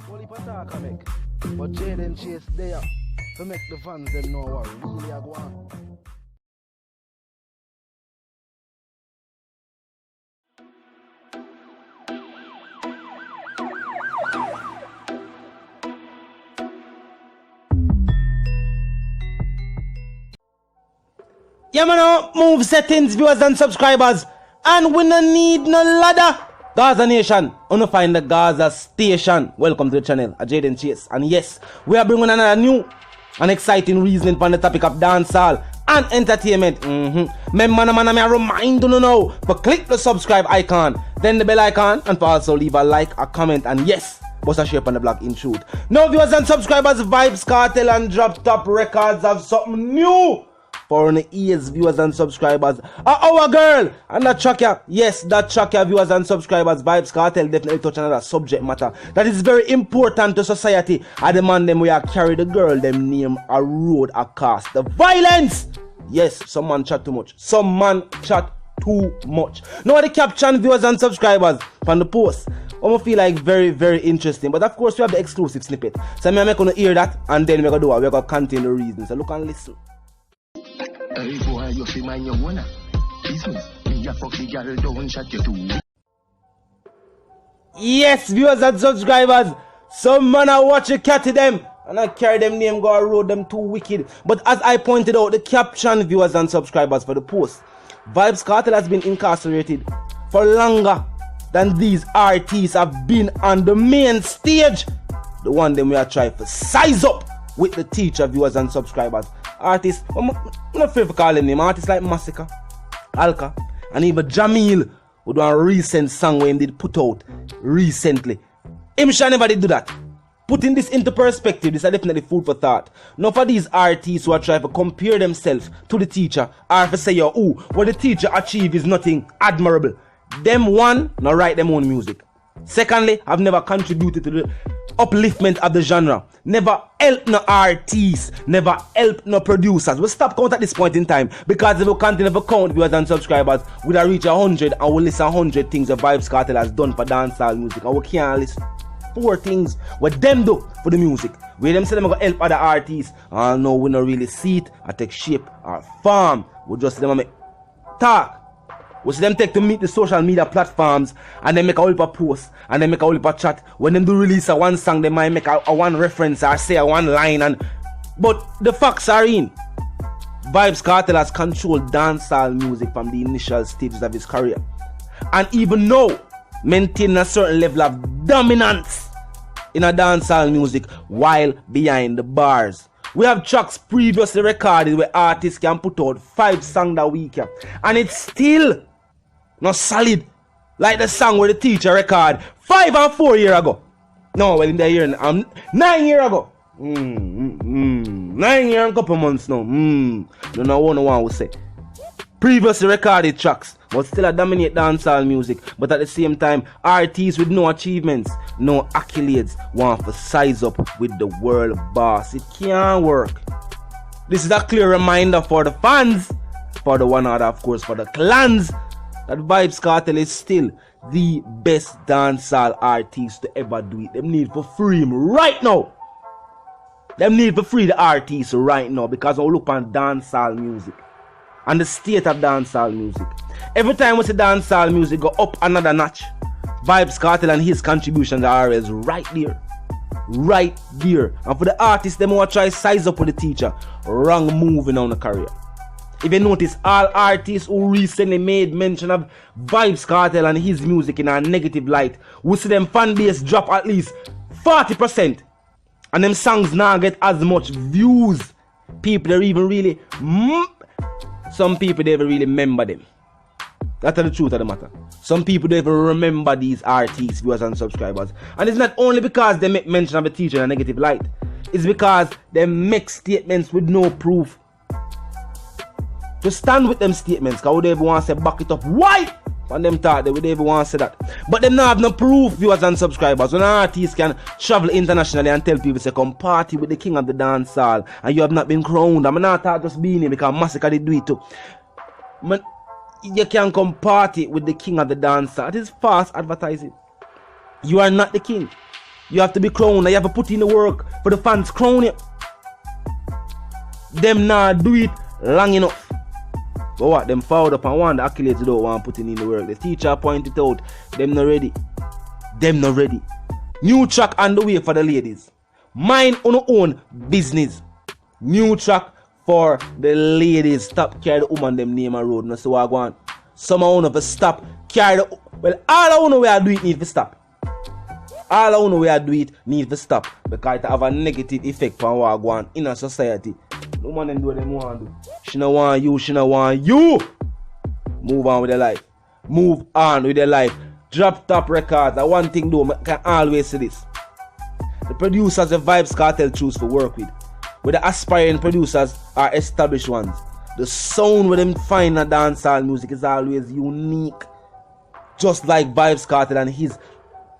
Only attack I make. But Jaden Chase there to make the fans them know what really I go on. Yeah, man, move settings, viewers and subscribers. And we no need no ladder. Gaza Nation, wanna find the Gaza Station. Welcome to the channel, Jaden Chase. And yes, we are bringing another new and exciting reasoning on the topic of dancehall and entertainment. Man, I remind you now, but click the subscribe icon, then the bell icon, and also leave a like, a comment, and yes, bust a share on the blog in truth. Now, viewers and subscribers, Vybz Kartel and Drop Top Records have something new for the ears, viewers and subscribers. Our girl and that track, yes, that track, viewers and subscribers. Vybz Kartel definitely touch another subject matter that is very important to society. I demand them we are carry the girl them name a road across the violence. Yes, some man chat too much. Some man chat too much. Now the caption, viewers and subscribers, from the post, I feel like very, very interesting. But of course we have the exclusive snippet. So I'm gonna hear that and then we're gonna do it. We're gonna contain the reasons. So look and listen. Hey boy, you feel mind your owner. Business, me a fuck the girl, don't shut you too. Yes, viewers and subscribers, some man I watch a cat to them and I carry them name go road them too wicked. But as I pointed out, the caption, viewers and subscribers, for the post, Vybz Kartel has been incarcerated for longer than these artists have been on the main stage. The one them we are trying to size up with the teacher, viewers and subscribers. Artists, I'm not afraid to call them name. Artists like Masicka, Alkaline, and even Gyal, who do a recent song where he did put out recently. Him shall never did do that. Putting this into perspective, this is definitely food for thought. Now for these artists who are trying to compare themselves to the teacher, or to say, oh, what the teacher achieved is nothing admirable. Them one, now write them own music. Secondly, I've never contributed to the upliftment of the genre. Never help no artists, never help no producers. We'll stop count at this point in time because if we continue to count viewers and subscribers, we'll reach 100 and we'll list 100 things that Vybz Kartel has done for dancehall music. And we can't list 4 things what them do for the music. Where them say them gonna help other artists. And no, we don't really see it or take shape or form. We just see them make talk. We see them take to meet the social media platforms and then make a whole heap of posts and then make a whole heap of chat. When them do release a one song, they might make a one reference or say a one line. But the facts are in. Vybz Kartel has controlled dancehall music from the initial stages of his career. And even now, maintaining a certain level of dominance in a dancehall music while behind the bars. We have tracks previously recorded where artists can put out 5 songs a week. And it's still not solid like the song where the teacher recorded 5 and 4 years ago. No, well in the year 9 years ago. 9 years and a couple months now. No, no one will say. Previously recorded tracks, but still a dominate dancehall music. But at the same time, artists with no achievements, no accolades, want to size up with the world boss. It can't work. This is a clear reminder for the fans, for the one other, of course, for the clans, that Vybz Kartel is still the best dancehall artist to ever do it. Them need to free him right now. Them need to free the artist right now because I look on dancehall music and the state of dancehall music. Every time we see dancehall music go up another notch, Vybz Kartel and his contributions are always right there. Right there. And for the artists, them want to try size up with the teacher, wrong moving on the career. If you notice, all artists who recently made mention of Vybz Kartel and his music in a negative light, we see them fan base drop at least 40%. And them songs now get as much views. People they even really some people they even really remember them. That's the truth of the matter. Some people don't even remember these artists, viewers and subscribers. And it's not only because they make mention of a teacher in a negative light. It's because they make statements with no proof. To stand with them statements, because they even want to say back it up. Why? And them thought they would even want to say that. But they don't have no proof, viewers and subscribers. When an artist can travel internationally and tell people, say, come party with the king of the dancehall and you have not been crowned. I'm not thought just being here because Masicka did do it too. Man, you can come party with the king of the dancehall. That is false advertising. You are not the king. You have to be crowned. You have to put in the work for the fans crown you. Them not do it long enough. But what? Them fouled up and want the accolades don't want putting in the work. The teacher pointed out. Them not ready. Them not ready. New track on the way for the ladies. Mind on your own business. New track for the ladies. Stop carry the woman them name a road. No so I go on. Some of you stop carry the. Well, all I wanna where I do it need to stop. All I wanna where I do it need to stop because it have a negative effect on what I go on in a society. No man them do what them want to do. She no want you. She no want you. Move on with their life. Move on with their life. Drop top records. That one thing though, I can always say this. The producers the Vybz Kartel choose to work with the aspiring producers are established ones. The sound with them find in dancehall music is always unique. Just like Vybz Kartel and his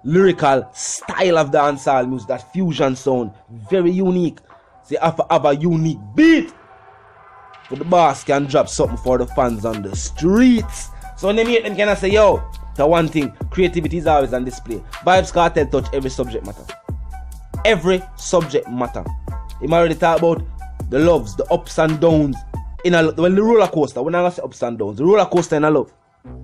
lyrical style of dancehall music, that fusion sound, very unique. They have to have a unique beat. But the boss can drop something for the fans on the streets. So when they meet them, can I say, yo, the one thing, creativity is always on display. Vybz Kartel touch every subject matter. Every subject matter. He already talk about the loves, the ups and downs. The roller coaster. When I say ups and downs, the roller coaster in a love.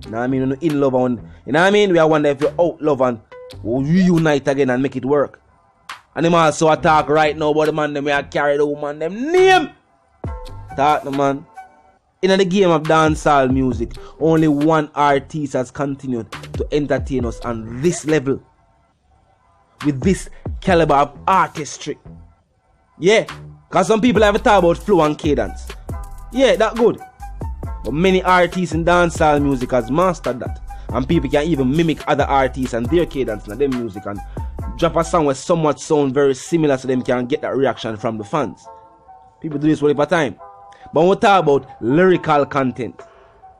You know what I mean? When you're in love and you know what I mean? We are wonder if you're out love and we'll reunite again and make it work. And him also attack right now about the man them we are carry the woman them name. Talk the man. In the game of dancehall music, only one artist has continued to entertain us on this level. With this caliber of artistry. Yeah, because some people have talk about flow and cadence. Yeah, that good. But many artists in dancehall music has mastered that. And people can even mimic other artists and their cadence and their music and drop a song with somewhat sound very similar so them can get that reaction from the fans. People do this all the time. But when we talk about lyrical content,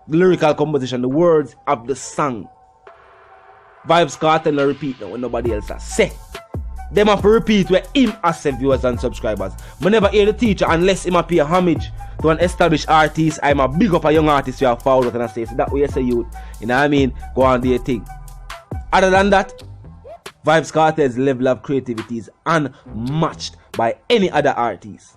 the lyrical composition, the words of the song, Vybz Kartel and repeat now when nobody else has said. Them have to repeat where him has said, viewers and subscribers. We never hear the teacher unless him pay homage to an established artist. I'm a big up a young artist you have followed and I say, so that way you say youth. You know what I mean? Go on do your thing. Other than that, Vybz Kartel's level of creativity is unmatched by any other artist.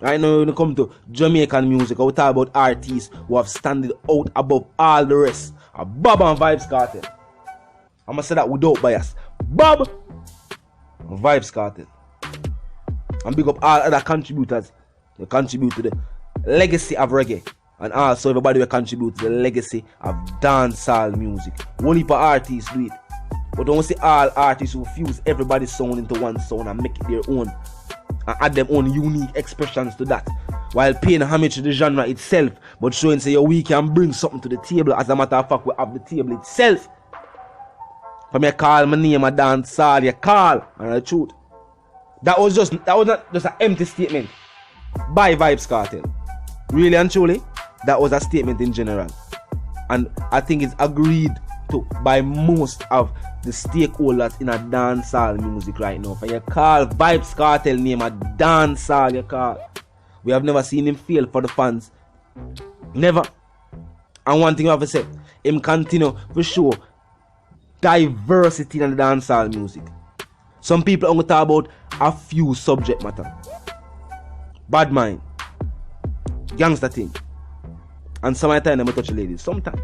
Right now when it comes to Jamaican music, we talk about artists who have standed out above all the rest. Bob and Vybz Kartel. I'm going to say that without bias. Bob and Vybz Kartel. And big up all other contributors who contribute to the legacy of reggae. And also everybody will contribute to the legacy of dancehall music. One heap of artists do it. But don't see all artists who fuse everybody's sound into one sound and make it their own. And add them own unique expressions to that. While paying homage to the genre itself. But showing say we can bring something to the table. As a matter of fact, we have the table itself. For me call my name a dancehall, you call. And the truth. That was not just an empty statement by Vybz Kartel. Really and truly, that was a statement in general. And I think it's agreed to by most of the stakeholders in a dancehall music right now. For you call Vybz Kartel name a dancehall, you call. We have never seen him fail for the fans. Never. And one thing I have to say, him continue to show diversity in the dancehall music. Some people only talk about a few subject matter. Bad mind. Gangster thing. And sometimes they touch the ladies. Sometimes.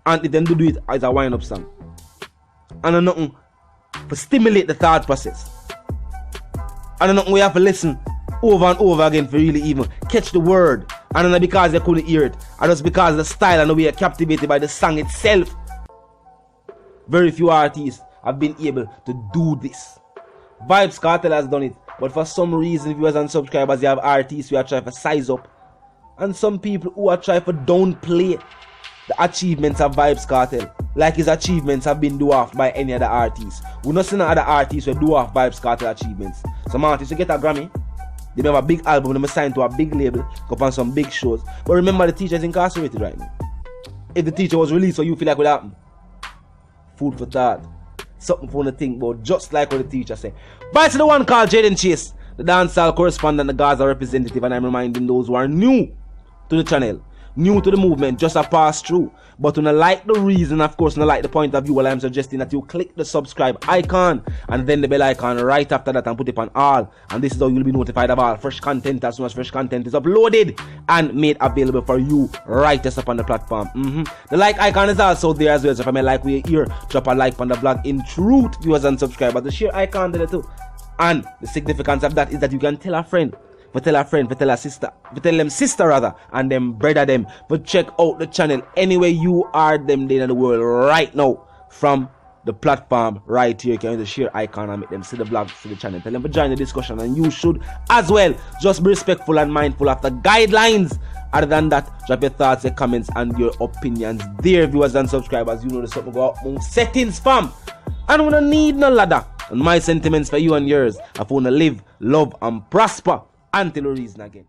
And if them do it as a wind-up song. And nothing to stimulate the thought process. And nothing we have to listen over and over again for really even catch the word. And not because they couldn't hear it. And just because the style and the way you're captivated by the song itself. Very few artists have been able to do this. Vybz Kartel has done it. But for some reason, viewers and subscribers, you have artists who are trying to size up. And some people who are trying to downplay the achievements of Vybz Kartel. Like his achievements have been dwarfed by any other artists. We're not seeing other artists who dwarf Vybz Kartel achievements. Some artists who get a Grammy, they have a big album, they signed to a big label, go on some big shows. But remember, the teacher is incarcerated right now. If the teacher was released, so you feel like what happened? Food for thought. Something for the think about, just like what the teacher said. Bye to the one called Jaden Chase, the dancehall correspondent, the Gaza representative, and I'm reminding those who are new to the channel. new to the movement, just a pass through. But when I like the reason, of course, when I like the point of view, well, I'm suggesting that you click the subscribe icon and then the bell icon right after that and put it on all. And this is how you'll be notified of all fresh content as soon as fresh content is uploaded and made available for you right up on the platform. The like icon is also there as well. So if I may like we here, drop a like on the vlog. In truth, viewers and subscribers, the share icon there too. And the significance of that is that you can tell a friend, tell a sister, tell them sister rather, and them brother them. But check out the channel anywhere you are them day in the world right now from the platform right here. You can use the share icon and make them see the vlog, see the channel. Tell them to join the discussion, and you should as well. Just be respectful and mindful of the guidelines. Other than that, drop your thoughts, your comments, and your opinions there, viewers and subscribers. You know the something go up move settings, fam. I don't wanna need no ladder. And my sentiments for you and yours. I wanna live, love, and prosper until we reason again.